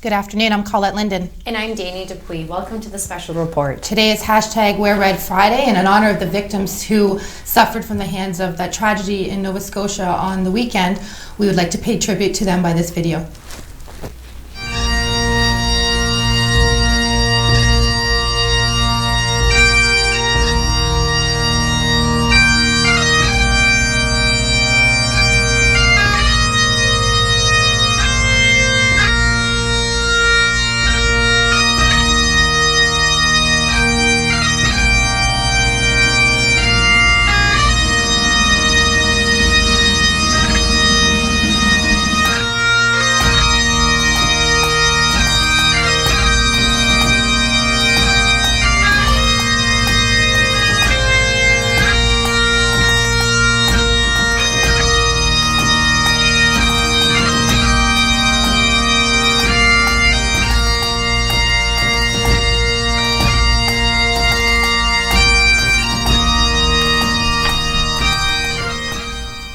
Good afternoon, I'm Colette Linden. And I'm Danny Dupuy. Welcome to the special report. Today is hashtag Wear Red Friday, and in honor of the victims who suffered from the hands of that tragedy in Nova Scotia on the weekend, we would like to pay tribute to them by this video.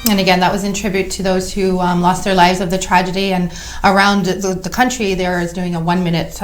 And again, that was in tribute to those who lost their lives of the tragedy, and around the country there is doing a 1 minute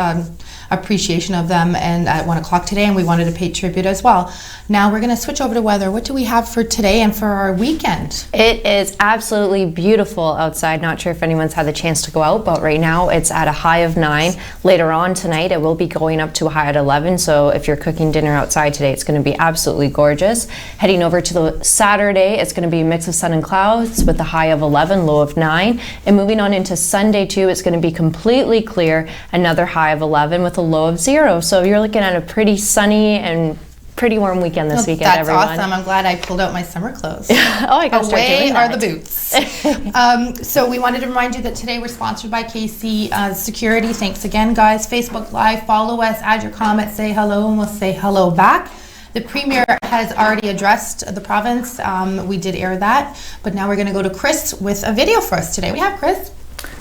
appreciation of them, and at 1 o'clock today, and we wanted to pay tribute as well. Now we're going to switch over to weather. What do we have for today and for our weekend? It is absolutely beautiful outside. Not sure if anyone's had the chance to go out, but right now it's at a high of 9. Later on tonight it will be going up to a high at 11, so if you're cooking dinner outside today, it's going to be absolutely gorgeous. Heading over to the Saturday, it's going to be a mix of sun and clouds with a high of 11, low of 9. And moving on into Sunday too, it's going to be completely clear, another high of 11 with a low of 0. So you're looking at a pretty sunny and pretty warm weekend this weekend, that's everyone. Awesome. I'm glad I pulled out my summer clothes. I got to start doing that. Away are the boots. So we wanted to remind you that today we're sponsored by KC Security. Thanks again, guys. Facebook Live, follow us, add your comments, say hello, and we'll say hello back. The Premier has already addressed the province. We did air that, but now we're going to go to Chris with a video for us today. We have Chris.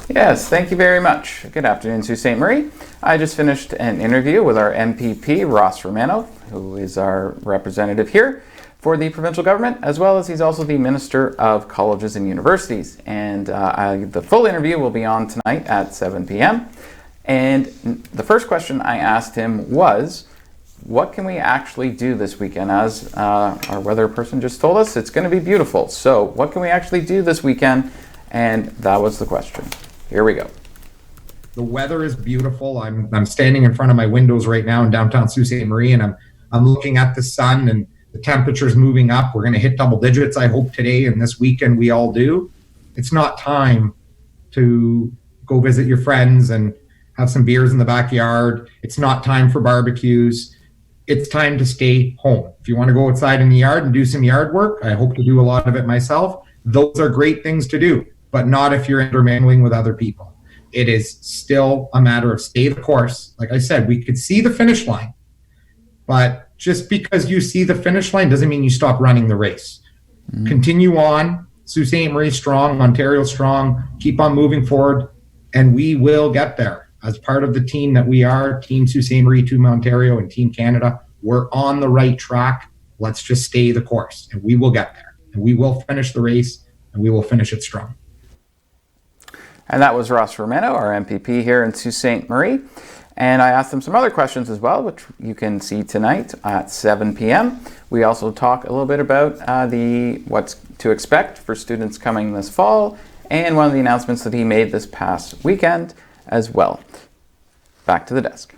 Yes, thank you very much. Good afternoon, Sault Ste. Marie. I just finished an interview with our MPP, Ross Romano, who is our representative here for the provincial government, as well as he's also the Minister of Colleges and Universities. And the full interview will be on tonight at 7 p.m. And the first question I asked him was, what can we actually do this weekend? As our weather person just told us, it's going to be beautiful. So what can we actually do this weekend? And that was the question. Here we go. The weather is beautiful. I'm standing in front of my windows right now in downtown Sault Ste. Marie, and I'm looking at the sun, and the temperature's moving up. We're going to hit double digits, I hope, today and this weekend. We all do. It's not time to go visit your friends and have some beers in the backyard. It's not time for barbecues. It's time to stay home. If you want to go outside in the yard and do some yard work, I hope to do a lot of it myself. Those are great things to do, but not if you're intermingling with other people. It is still a matter of stay the course. Like I said, we could see the finish line, but just because you see the finish line doesn't mean you stop running the race. Mm-hmm. Continue on. Sault Ste. Marie strong, Ontario strong. Keep on moving forward, and we will get there. As part of the team that we are, Team Sault Ste. Marie, Team Ontario, and Team Canada, we're on the right track. Let's just stay the course, and we will get there. And we will finish the race, and we will finish it strong. And that was Ross Romano, our MPP here in Sault Ste. Marie. And I asked him some other questions as well, which you can see tonight at 7 p.m. We also talk a little bit about what's to expect for students coming this fall, and one of the announcements that he made this past weekend as well. Back to the desk.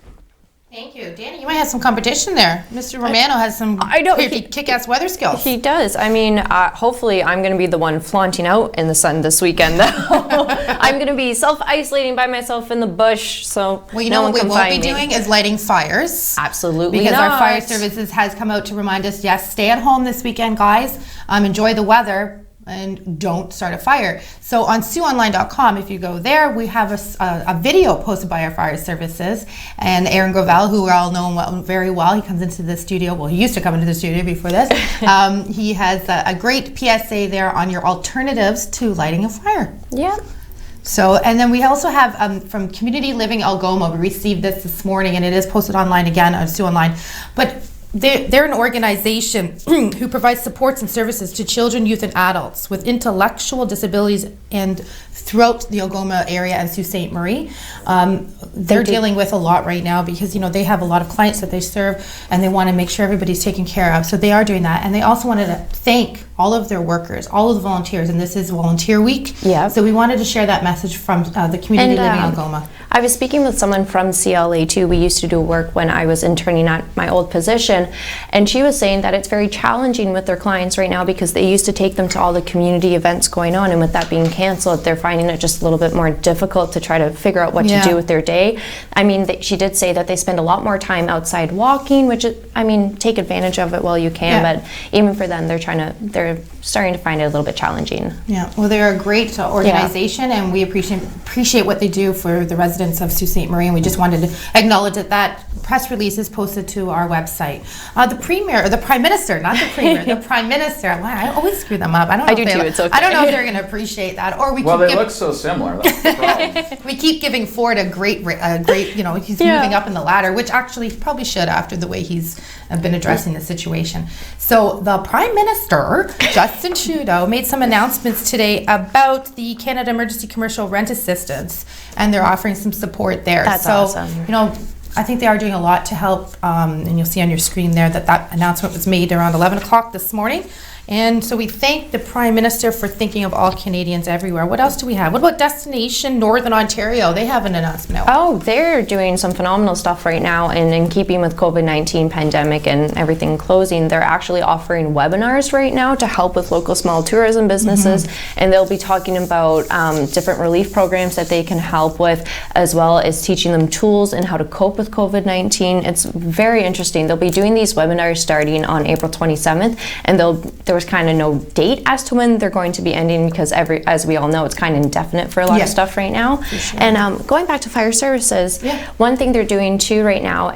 Thank you. Danny, you might have some competition there. Mr. Romano has some kick-ass weather skills. He does. I mean, hopefully I'm going to be the one flaunting out in the sun this weekend. I'm going to be self-isolating by myself in the bush, so well, you know what we won't be doing is lighting fires. Absolutely because not. Our fire services has come out to remind us, yes, stay at home this weekend, guys. Enjoy the weather. And don't start a fire. So on SiouxOnline.com, if you go there, we have a video posted by our fire services. And Aaron Gravel, who we all know very well, he comes into the studio. Well, he used to come into the studio before this. He has a great PSA there on your alternatives to lighting a fire. Yeah. So, and then we also have from Community Living Algoma, we received this morning, and it is posted online again on Sioux Online. But they're an organization who provides supports and services to children, youth, and adults with intellectual disabilities and throughout the Algoma area and Sault Ste. Marie. They're dealing with a lot right now because, they have a lot of clients that they serve and they want to make sure everybody's taken care of. So they are doing that. And they also wanted to thank all of their workers, all of the volunteers, and this is Volunteer Week. Yeah. So we wanted to share that message from the community living in Algoma. I was speaking with someone from CLA too. We used to do work when I was interning at my old position, and she was saying that it's very challenging with their clients right now because they used to take them to all the community events going on, and with that being canceled, they're finding it just a little bit more difficult to try to figure out what to do with their day. I mean, she did say that they spend a lot more time outside walking, which take advantage of it while you can, but even for them, they're starting to find it a little bit challenging. Yeah, well, they're a great organization, and we appreciate what they do for the residents of Sault Ste. Marie, and we just wanted to acknowledge that press release is posted to our website. The Prime Minister, not the Premier, the Prime Minister. I always screw them up. I don't know It's okay. I don't know if they're going to appreciate that, or we. Well, they look so similar. That's the problem. We keep giving Ford a great. He's moving up in the ladder, which actually he probably should after the way he's been addressing the situation. So the Prime Minister, Justin Trudeau, made some announcements today about the Canada Emergency Commercial Rent Assistance, and they're offering some support there. That's awesome. I think they are doing a lot to help, and you'll see on your screen there that announcement was made around 11 o'clock this morning. And so we thank the Prime Minister for thinking of all Canadians everywhere. What else do we have? What about Destination Northern Ontario? They have an announcement out. Oh, they're doing some phenomenal stuff right now, and in keeping with COVID-19 pandemic and everything closing, they're actually offering webinars right now to help with local small tourism businesses, and they'll be talking about different relief programs that they can help with, as well as teaching them tools and how to cope with COVID-19. It's very interesting. They'll be doing these webinars starting on April 27th, and there was kind of no date as to when they're going to be ending because as we all know, it's kind of indefinite for a lot of stuff right now. Sure. And going back to fire services, one thing they're doing too right now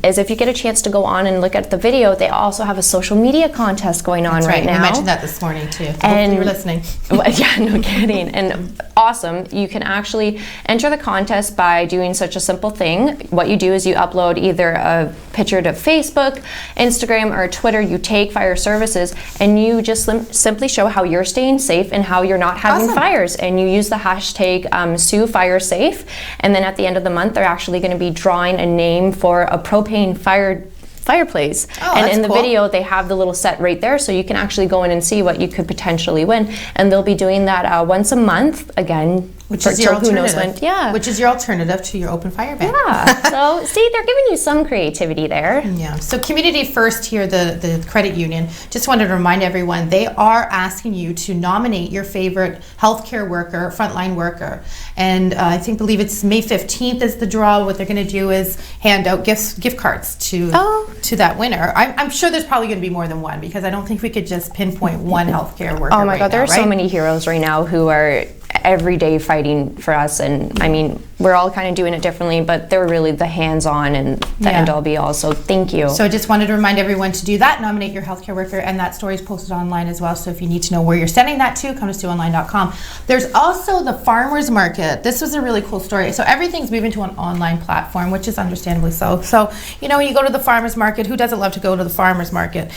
is if you get a chance to go on and look at the video, they also have a social media contest going on right now. We mentioned that this morning too. And you were listening. Yeah, no kidding. And awesome. You can actually enter the contest by doing such a simple thing. What you do is you upload either a picture to Facebook, Instagram, or Twitter. You take fire services and you just simply show how you're staying safe and how you're not having fires. And you use the hashtag SueFireSafe. And then at the end of the month, they're actually going to be drawing a name for a propane fireplace. And in the video, they have the little set right there, so you can actually go in and see what you could potentially win. And they'll be doing that once a month, again, which is your alternative. Who knows when, which is your alternative to your open fire ban. Yeah. So see, they're giving you some creativity there. Yeah. So Community First here, the credit union, just wanted to remind everyone they are asking you to nominate your favorite healthcare worker, frontline worker, and believe it's May 15th is the draw. What they're going to do is hand out gift cards to that winner. I'm sure there's probably going to be more than one because I don't think we could just pinpoint one healthcare worker. Oh my God, there are so many heroes right now who are every day fighting for us, and I mean, we're all kind of doing it differently, but they're really the hands-on and the end-all be-all, so thank you. So I just wanted to remind everyone to do that, nominate your healthcare worker, and that story is posted online as well, so if you need to know where you're sending that to, come to SueOnline.com. There's also the farmers market. This was a really cool story. So everything's moving to an online platform, which is understandably so. So, you go to the farmers market, who doesn't love to go to the farmers market?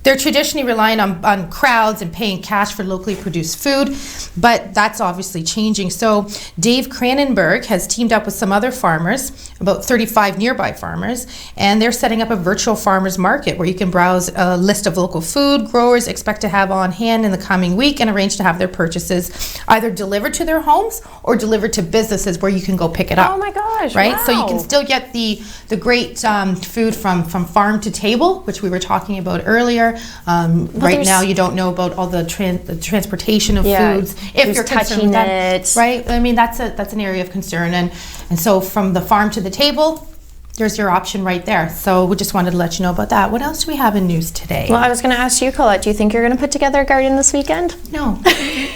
They're traditionally relying on crowds and paying cash for locally produced food, but that's obviously changing. So Dave Cranenberg has teamed up with some other farmers, about 35 nearby farmers, and they're setting up a virtual farmers market where you can browse a list of local food growers expect to have on hand in the coming week and arrange to have their purchases either delivered to their homes or delivered to businesses where you can go pick it up. Oh my gosh, right? wow. So you can still get the great food from farm to table, which we were talking about earlier. Right now, you don't know about all the transportation of foods. If you're touching it, right? I mean, that's an area of concern, and so from the farm to the table, there's your option right there. So we just wanted to let you know about that. What else do we have in news today? Well, I was going to ask you, Colette, do you think you're going to put together a garden this weekend? No.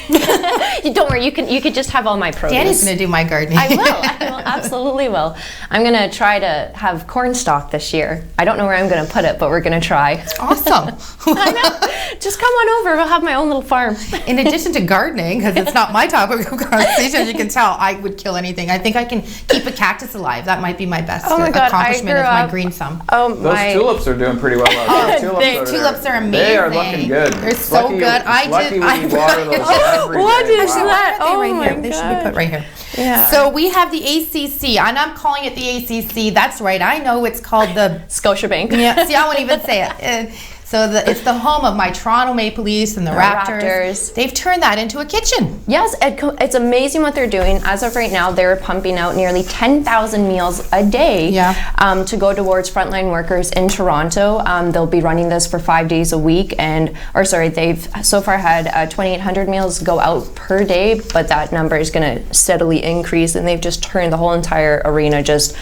You don't worry. You could just have all my produce. Danny's going to do my gardening. I will, absolutely will. I'm gonna try to have corn stalk this year. I don't know where I'm gonna put it, but we're gonna try. Awesome. I know. Just come on over. We'll have my own little farm. In addition to gardening, because it's not my topic of conversation, as you can tell, I would kill anything. I think I can keep a cactus alive. That might be my best accomplishment of my green thumb. Those tulips are doing pretty well out there. Tulips are amazing. They are looking good. They're so good. I water those every What day. is that? Oh Oh my my They should be put right here. Yeah. So we have the ACC, and I'm calling it the ACC. That's right. I know it's called the Scotiabank. Yeah. See, I won't even say it. So it's the home of my Toronto Maple Leafs and the Raptors. They've turned that into a kitchen. Yes, it's amazing what they're doing. As of right now, they're pumping out nearly 10,000 meals a day to go towards frontline workers in Toronto. They'll be running this for 5 days a week, they've so far had 2,800 meals go out per day, but that number is going to steadily increase, and they've just turned the whole entire arena just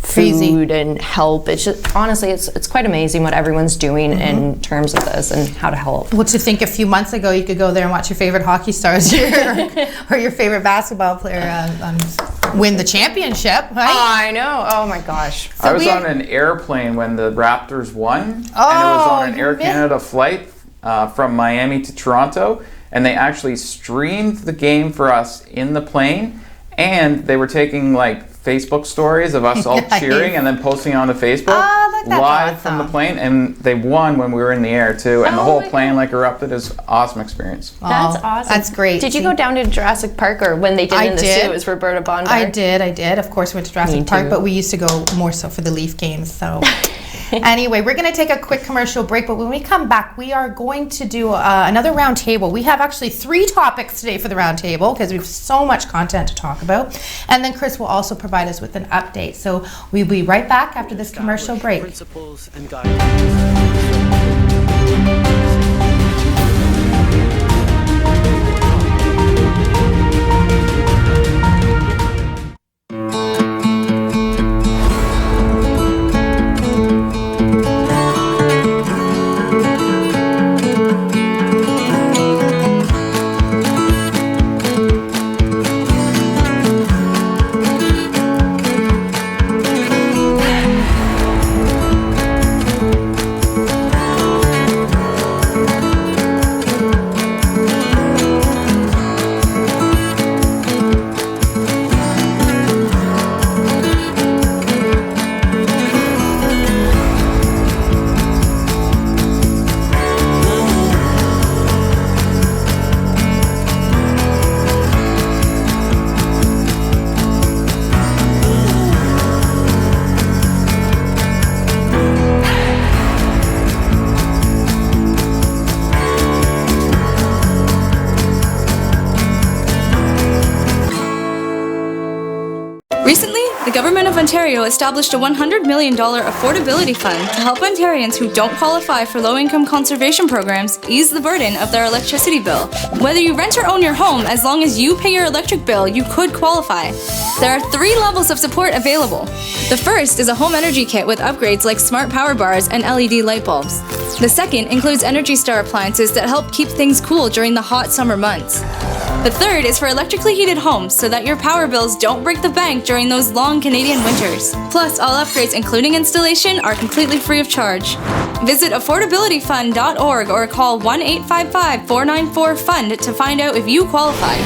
food and help. It's just, honestly, it's quite amazing what everyone's doing in terms of this and how to help. Well, to think a few months ago you could go there and watch your favorite hockey stars or your favorite basketball player win the championship, right? I know. Oh my gosh. I was on an airplane when the Raptors won, and it was on an Air Canada flight from Miami to Toronto, and they actually streamed the game for us in the plane, and they were taking Facebook stories of us all cheering and then posting onto Facebook live from the plane, and they won when we were in the air too, and the whole plane erupted. It was an awesome experience. That's awesome. That's great. Did you go down to Jurassic Park, or when they did in the zoo, it was Roberta Bondar? I did. Of course, we went to Jurassic Park, but we used to go more so for the Leaf games. So anyway, we're going to take a quick commercial break, but when we come back, we are going to do another round table. We have actually 3 topics today for the round table because we have so much content to talk about. And then Chris will also provide us with an update. So we'll be right back after this commercial break. Principles and guidelines. Recently, the Government of Ontario established a $100 million affordability fund to help Ontarians who don't qualify for low-income conservation programs ease the burden of their electricity bill. Whether you rent or own your home, as long as you pay your electric bill, you could qualify. There are 3 levels of support available. The first is a home energy kit with upgrades like smart power bars and LED light bulbs. The second includes Energy Star appliances that help keep things cool during the hot summer months. The third is for electrically heated homes so that your power bills don't break the bank during those long Canadian winters. Plus, all upgrades, including installation, are completely free of charge. Visit affordabilityfund.org or call 1-855-494-FUND to find out if you qualify.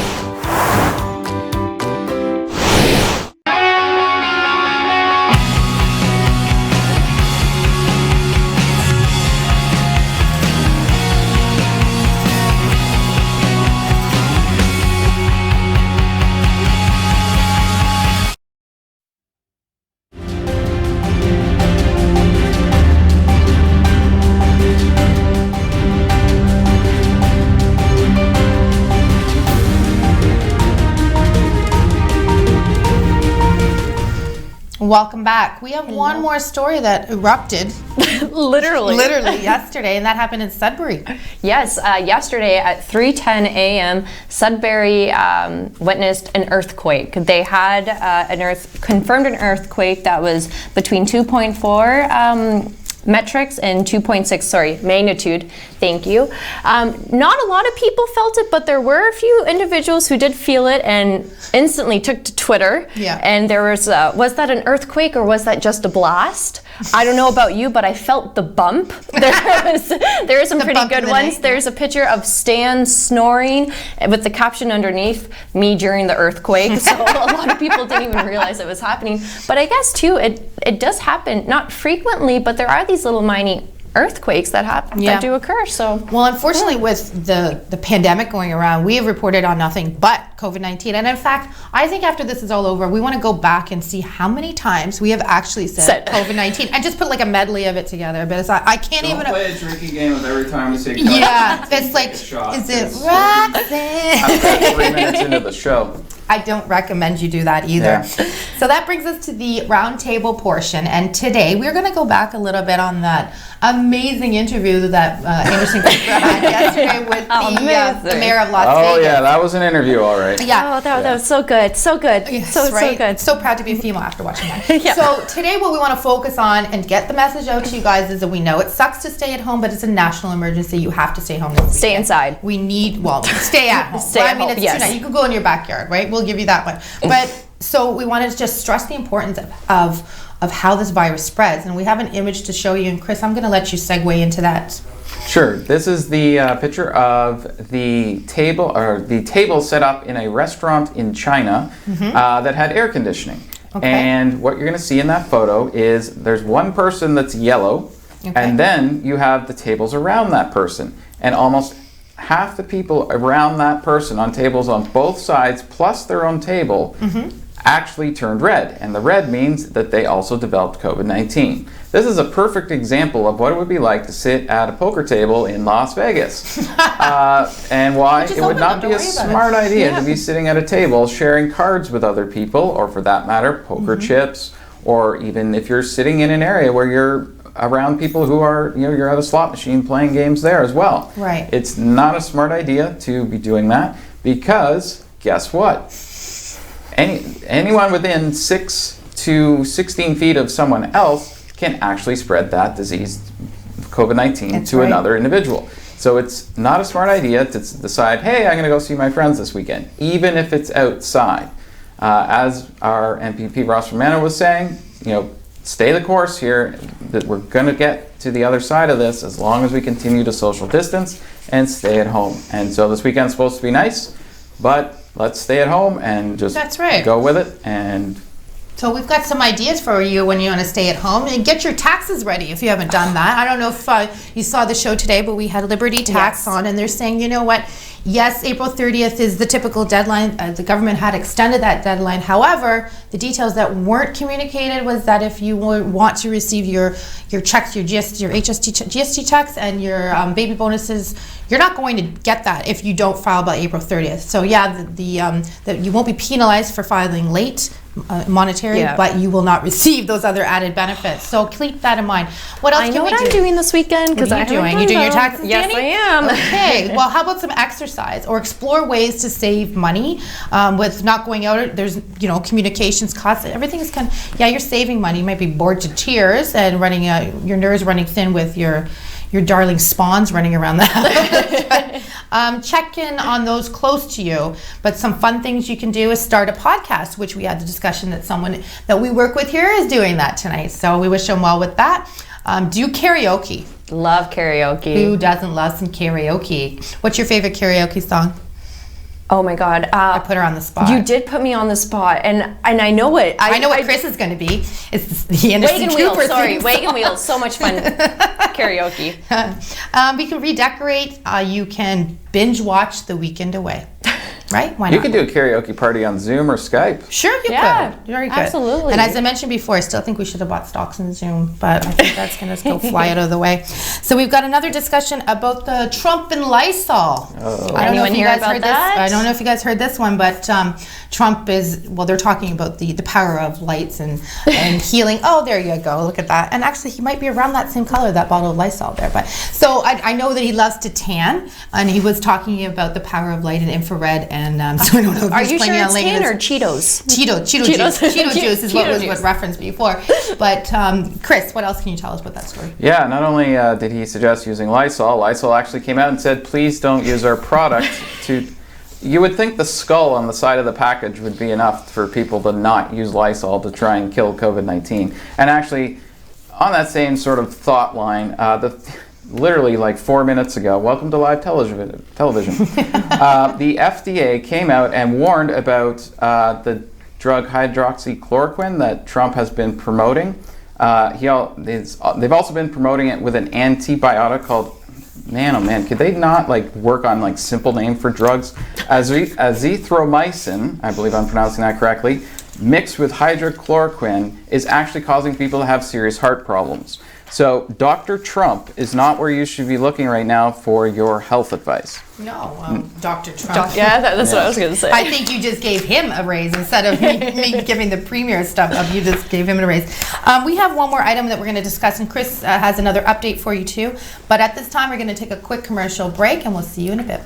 Welcome back. We have one more story that erupted Literally yesterday, and that happened in Sudbury. Yes, yesterday at 3:10 a.m., Sudbury witnessed an earthquake. They had confirmed an earthquake that was between 2.4 metrics and 2.6 magnitude. Thank you. Not a lot of people felt it, but there were a few individuals who did feel it and instantly took to Twitter. Yeah. And there was that an earthquake or was that just a blast? I don't know about you, but I felt the bump. There are some pretty bump in good the ones. night. There's a picture of Stan snoring with the caption underneath, "Me during the earthquake." So a lot of people didn't even realize it was happening. But I guess too, it does happen, not frequently, but there are these little mini earthquakes that happen, Yeah. that do occur. So Well, unfortunately, with the pandemic going around, we have reported on nothing but COVID-19. And in fact, I think after this is all over, we want to go back and see how many times we have actually said COVID-19 and just put like a medley of it together. But I can't even. play a drinking game of every time we say Yeah, it's like, is it Roxanne? 3 minutes into the show. I don't recommend you do that either. Yeah. So that brings us to the roundtable portion, and today we're going to go back a little bit on that amazing interview that Anderson Cooper had yesterday with the mayor of Las Oh Vegas. yeah, that was an interview, all right. Yeah. oh, that was so good, so good, Yes, so right? good. So proud to be a female after watching that. Yeah. So today what we want to focus on and get the message out to you guys is that we know it sucks to stay at home, but it's a national emergency. You have to stay home this Stay weekend. inside. We need, stay at home. Stay Well, at home, it's yes. tonight. You can go in your backyard, right? We'll give you that one. But so we wanted to just stress the importance of how this virus spreads. And we have an image to show you. And Chris, I'm going to let you segue into that. Sure. This is the picture of the table set up in a restaurant in China that had air conditioning. Okay. And what you're going to see in that photo is there's one person that's yellow, Okay. and then you have the tables around that person, and almost half the people around that person on tables on both sides, plus their own table, actually turned red. And the red means that they also developed COVID-19. This is a perfect example of what it would be like to sit at a poker table in Las Vegas. And why Just it would open not them, be a don't worry about it. smart idea to be sitting at a table sharing cards with other people, or for that matter, poker chips, or even if you're sitting in an area where you're around people who are, you're at a slot machine playing games there as well. Right. It's not a smart idea to be doing that because guess what? Anyone within 6 to 16 feet of someone else can actually spread that disease, COVID-19, That's to right. another individual. So it's not a smart idea to decide, hey, I'm going to go see my friends this weekend, even if it's outside. As our MPP Ross Romano was saying, stay the course here, that we're going to get to the other side of this as long as we continue to social distance and stay at home. And so this weekend's supposed to be nice, but let's stay at home and just That's right. go with it. And So we've got some ideas for you when you want to stay at home, and get your taxes ready if you haven't done that. I don't know if you saw the show today, but we had Liberty Tax Yes. on, and they're saying, you know what? Yes, April 30th is the typical deadline. The government had extended that deadline. However, the details that weren't communicated was that if you want to receive your checks, your GST checks, and your baby bonuses, you're not going to get that if you don't file by April 30th. So yeah, the you won't be penalized for filing late. Monetary, Yeah. but you will not receive those other added benefits. So keep that in mind. What else I can know we what do? I'm doing this weekend because What are you doing? You doing your taxes, Yes, Danny? I am. Okay. Well, how about some exercise or explore ways to save money with not going out? There's communications costs. Everything is you're saving money. You might be bored to tears and running your nerves running thin with your darling spawns running around the house. Check in on those close to you. But some fun things you can do is start a podcast, which we had the discussion that someone that we work with here is doing that tonight. So we wish them well with that. Do karaoke. Love karaoke. Who doesn't love some karaoke? What's your favorite karaoke song? Oh my God. I put her on the spot. You did put me on the spot, and I know it. I know what Chris is going to be. It's the Anderson Wagon Cooper wheels. Sorry, theme wagon song. wheels. So much fun. Karaoke. We can redecorate. You can binge watch The Weekend Away. Right? Why not? you can do a karaoke party on Zoom or Skype. Sure, you Yeah, could. Very good. absolutely. And as I mentioned before, I still think we should have bought stocks in Zoom, but I think that's going to go fly out of the way. So we've got another discussion about the Trump and Lysol. I don't know Anyone if you hear guys about heard that? this. I don't know if you guys heard this one, but Trump is, they're talking about the power of lights and healing. Oh, there you go. Look at that. And actually, he might be around that same color, that bottle of Lysol there. But so I know that he loves to tan, and he was talking about the power of light and infrared and so I don't know if Are he's you sure planning on it's laying tan this- or Cheetos? Cheeto Cheetos. juice. Cheeto juice is what Cheeto was juice. referenced before. But Chris, what else can you tell us about that story? Yeah, not only did he suggest using Lysol, Lysol actually came out and said, please don't use our product to... You would think the skull on the side of the package would be enough for people to not use Lysol to try and kill COVID-19. And actually, on that same sort of thought line, literally like 4 minutes ago, welcome to live television, the FDA came out and warned about the drug hydroxychloroquine that Trump has been promoting. They've also been promoting it with an antibiotic called, man, oh man, could they not work on simple name for drugs? Azithromycin, I believe I'm pronouncing that correctly, mixed with hydrochloroquine is actually causing people to have serious heart problems. So Dr. Trump is not where you should be looking right now for your health advice. No, Dr. Trump. Yeah, that's what I was going to say. I think you just gave him a raise instead of me giving the premier stuff up. You just gave him a raise. We have one more item that we're going to discuss, and Chris has another update for you too. But at this time, we're going to take a quick commercial break, and we'll see you in a bit.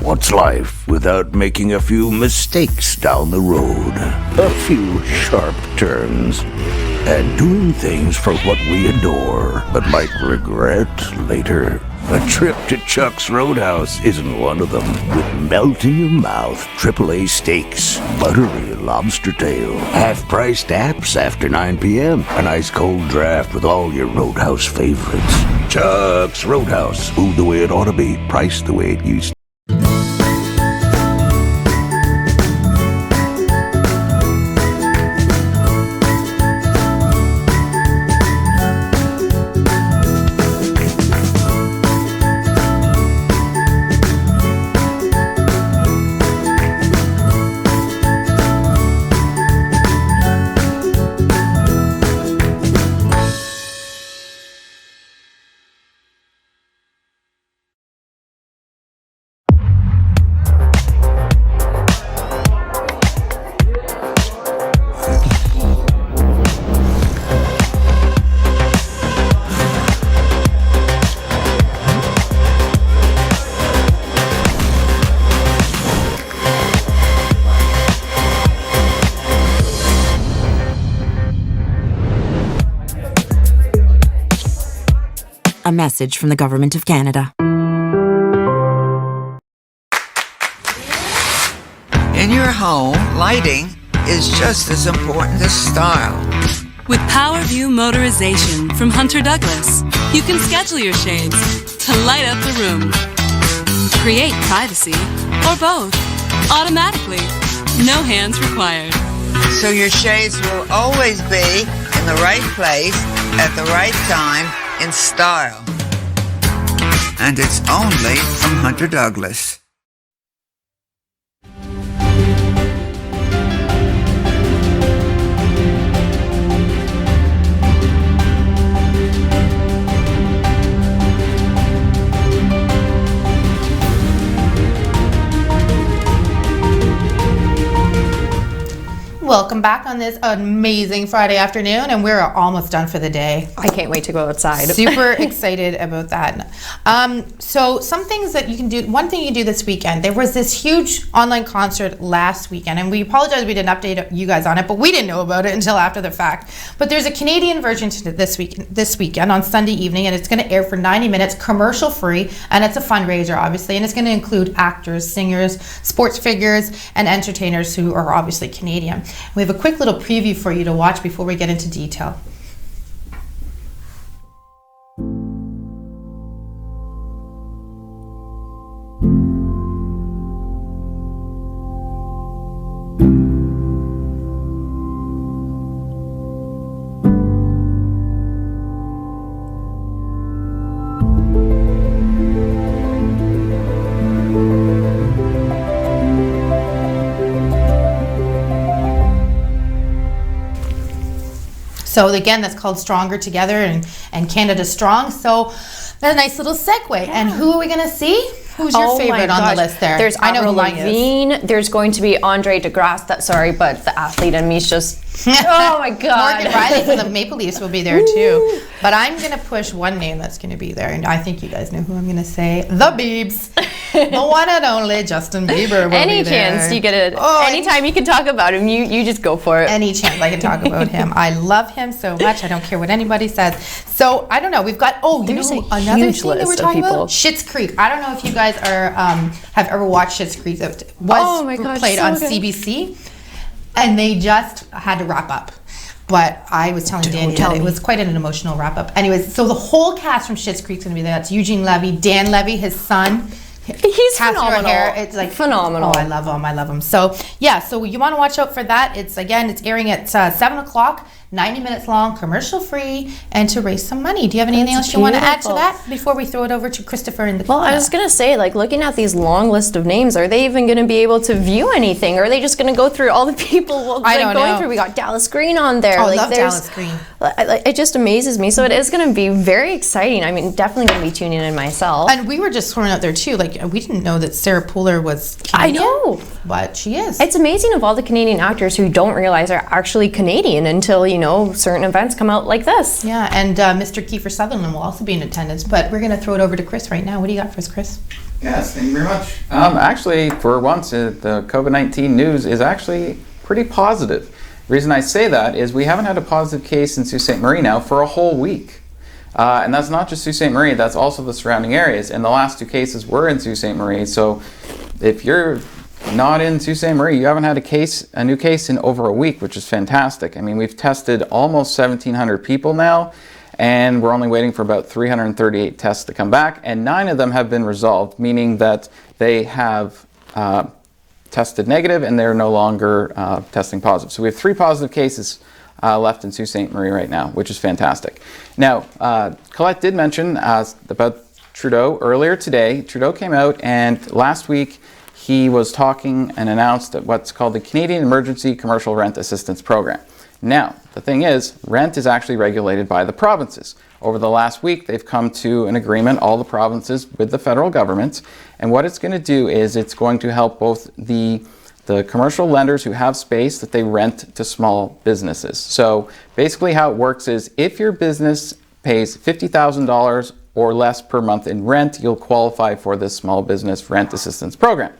What's life without making a few mistakes down the road? A few sharp turns. And doing things for what we adore, but might regret later. A trip to Chuck's Roadhouse isn't one of them. With melt-in-your-mouth AAA steaks, buttery lobster tail, half-priced apps after 9 p.m., an ice-cold draft with all your Roadhouse favorites. Chuck's Roadhouse. Food the way it ought to be, priced the way it used to. A message from the Government of Canada. In your home, lighting is just as important as style. With PowerView Motorization from Hunter Douglas, you can schedule your shades to light up the room. Create privacy, or both, automatically. No hands required. So your shades will always be in the right place at the right time in style. And it's only from Hunter Douglas. Welcome back on this amazing Friday afternoon, and we're almost done for the day. I can't wait to go outside. Super excited about that. So some things that you can do, one thing you can do this weekend, there was this huge online concert last weekend, and we apologize we didn't update you guys on it, but we didn't know about it until after the fact. But there's a Canadian version to this weekend on Sunday evening, and it's going to air for 90 minutes, commercial free, and it's a fundraiser, obviously, and it's going to include actors, singers, sports figures, and entertainers who are obviously Canadian. We have a quick little preview for you to watch before we get into detail. So again, that's called Stronger Together and Canada Strong. So that's a nice little segue. Yeah. And who are we going to see? Who's your favorite on the list there? There's I know Avril who mine is. Lavigne. There's going to be Andre DeGrasse. But the athlete in me is just Oh my God. Morgan Riley from the Maple Leafs will be there too. But I'm going to push one name that's going to be there, and I think you guys know who I'm going to say. The Biebs. The one and only Justin Bieber will Any be there. chance you get it, anytime you can talk about him, you just go for it. Any chance I can talk about him. I love him so much. I don't care what anybody says. So I don't know. We've got There's a another huge thing that we're list of talking people. about. Schitt's Creek. I don't know if you guys are have ever watched Schitt's Creek. It was Oh my gosh, played so on good. CBC, and they just had to wrap up. But I was telling Danny that it was quite an emotional wrap up. Anyways, so the whole cast from Schitt's Creek is going to be there. It's Eugene Levy, Dan Levy, his son. He's Catherine phenomenal. O'Hara, it's like phenomenal. Oh, I love him. I love him. So yeah, so you want to watch out for that. It's airing at 7 o'clock, 90 minutes long, commercial free, and to raise some money. Do you have anything else you want to add to that before we throw it over to Christopher and the? Well, I was gonna say, like, looking at these long list of names, are they even gonna be able to view anything? Or are they just gonna go through all the people I don't going know. through? We got Dallas Green on there. Oh, I like, love there's- Dallas Green. It just amazes me. So it is gonna be very exciting. I mean, definitely gonna be tuning in myself. And we were just throwing out there too. Like we didn't know that Sarah Pooler was I Canadian, know. but she is. It's amazing of all the Canadian actors who don't realize are actually Canadian until, certain events come out like this. Yeah, and Mr. Kiefer Sutherland will also be in attendance. But we're going to throw it over to Chris right now. What do you got for us, Chris? Yes, thank you very much. Actually, for once, the COVID-19 news is actually pretty positive. The reason I say that is we haven't had a positive case in Sault Ste. Marie now for a whole week. And that's not just Sault Ste. Marie, that's also the surrounding areas. And the last 2 cases were in Sault Ste. Marie. So if you're not in Sault Ste. Marie, you haven't had a new case in over a week, which is fantastic. I mean, we've tested almost 1,700 people now, and we're only waiting for about 338 tests to come back, and 9 of them have been resolved, meaning that they have tested negative and they're no longer testing positive. So we have 3 positive cases left in Sault Ste. Marie right now, which is fantastic. Now, Colette did mention about Trudeau earlier today. Trudeau came out, and last week he was talking and announced that what's called the Canadian Emergency Commercial Rent Assistance Program. Now, the thing is, rent is actually regulated by the provinces. Over the last week, they've come to an agreement, all the provinces, with the federal government, and what it's going to do is it's going to help both the commercial lenders who have space that they rent to small businesses. So basically how it works is if your business pays $50,000 or less per month in rent, you'll qualify for this small business rent assistance program.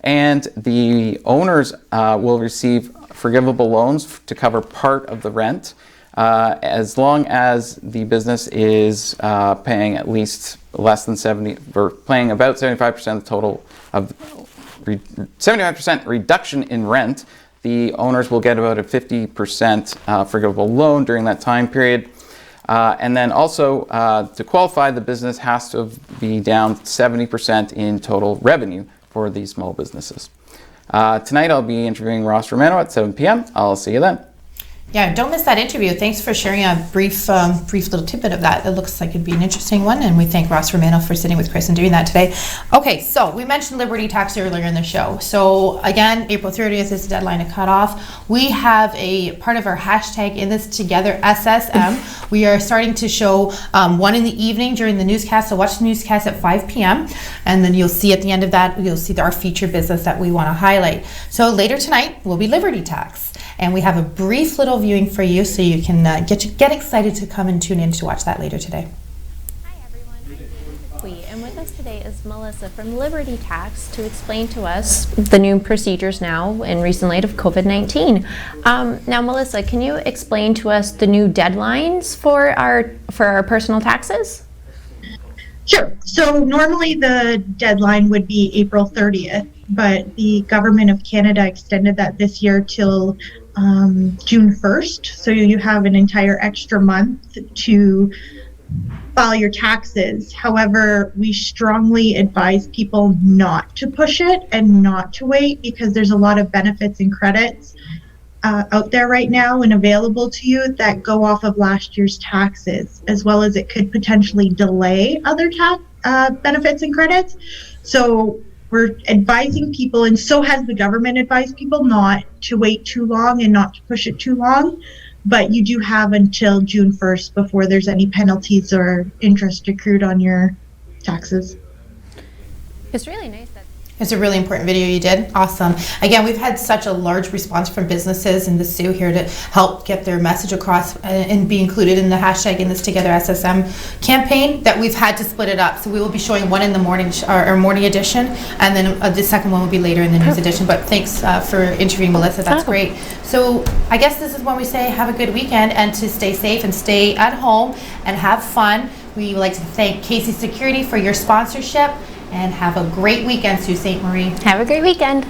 And the owners will receive forgivable loans to cover part of the rent as long as the business is paying at least less than 70, or paying about 75% of the total of 75% reduction in rent. The owners will get about a 50% forgivable loan during that time period. And then also, to qualify, the business has to be down 70% in total revenue for these small businesses. Tonight I'll be interviewing Ross Romano at 7 p.m. I'll see you then. Yeah, don't miss that interview. Thanks for sharing a brief little tidbit of that. It looks like it'd be an interesting one, and we thank Ross Romano for sitting with Chris and doing that today. Okay, so we mentioned Liberty Tax earlier in the show. So again, April 30th is the deadline to cut off. We have a part of our hashtag in this together, SSM. We are starting to show one in the evening during the newscast. So watch the newscast at 5 p.m. and then you'll see at the end of that, you'll see our featured business that we want to highlight. So later tonight will be Liberty Tax. And we have a brief little viewing for you so you can get excited to come and tune in to watch that later today. Hi everyone, I'm David Dupuy, and with us today is Melissa from Liberty Tax to explain to us The new procedures now in recent light of COVID-19. Now, Melissa, can you explain to us the new deadlines for our personal taxes? Sure. So normally the deadline would be April 30th, but the Government of Canada extended that this year till June 1st. So you have an entire extra month to file your taxes. However, we strongly advise people not to push it and not to wait because there's a lot of benefits and credits out there right now and available to you that go off of last year's taxes, as well as it could potentially delay other tax benefits and credits. So we're advising people, and so has the government advised people, not to wait too long and not to push it too long. But you do have until June 1st before there's any penalties or interest accrued on your taxes. it's really nice that It's a really important video you did. Awesome. Again, we've had such a large response from businesses in the Sioux here to help get their message across and be included in the hashtag In This Together SSM campaign that we've had to split it up. So we will be showing one in the morning, or morning edition, and then the second one will be later in the news edition. But thanks for interviewing Melissa. That's great. So I guess this is when we say have a good weekend and to stay safe and stay at home and have fun. We would like to thank Casey Security for your sponsorship. And have a great weekend, Sault Ste. Marie. Have a great weekend.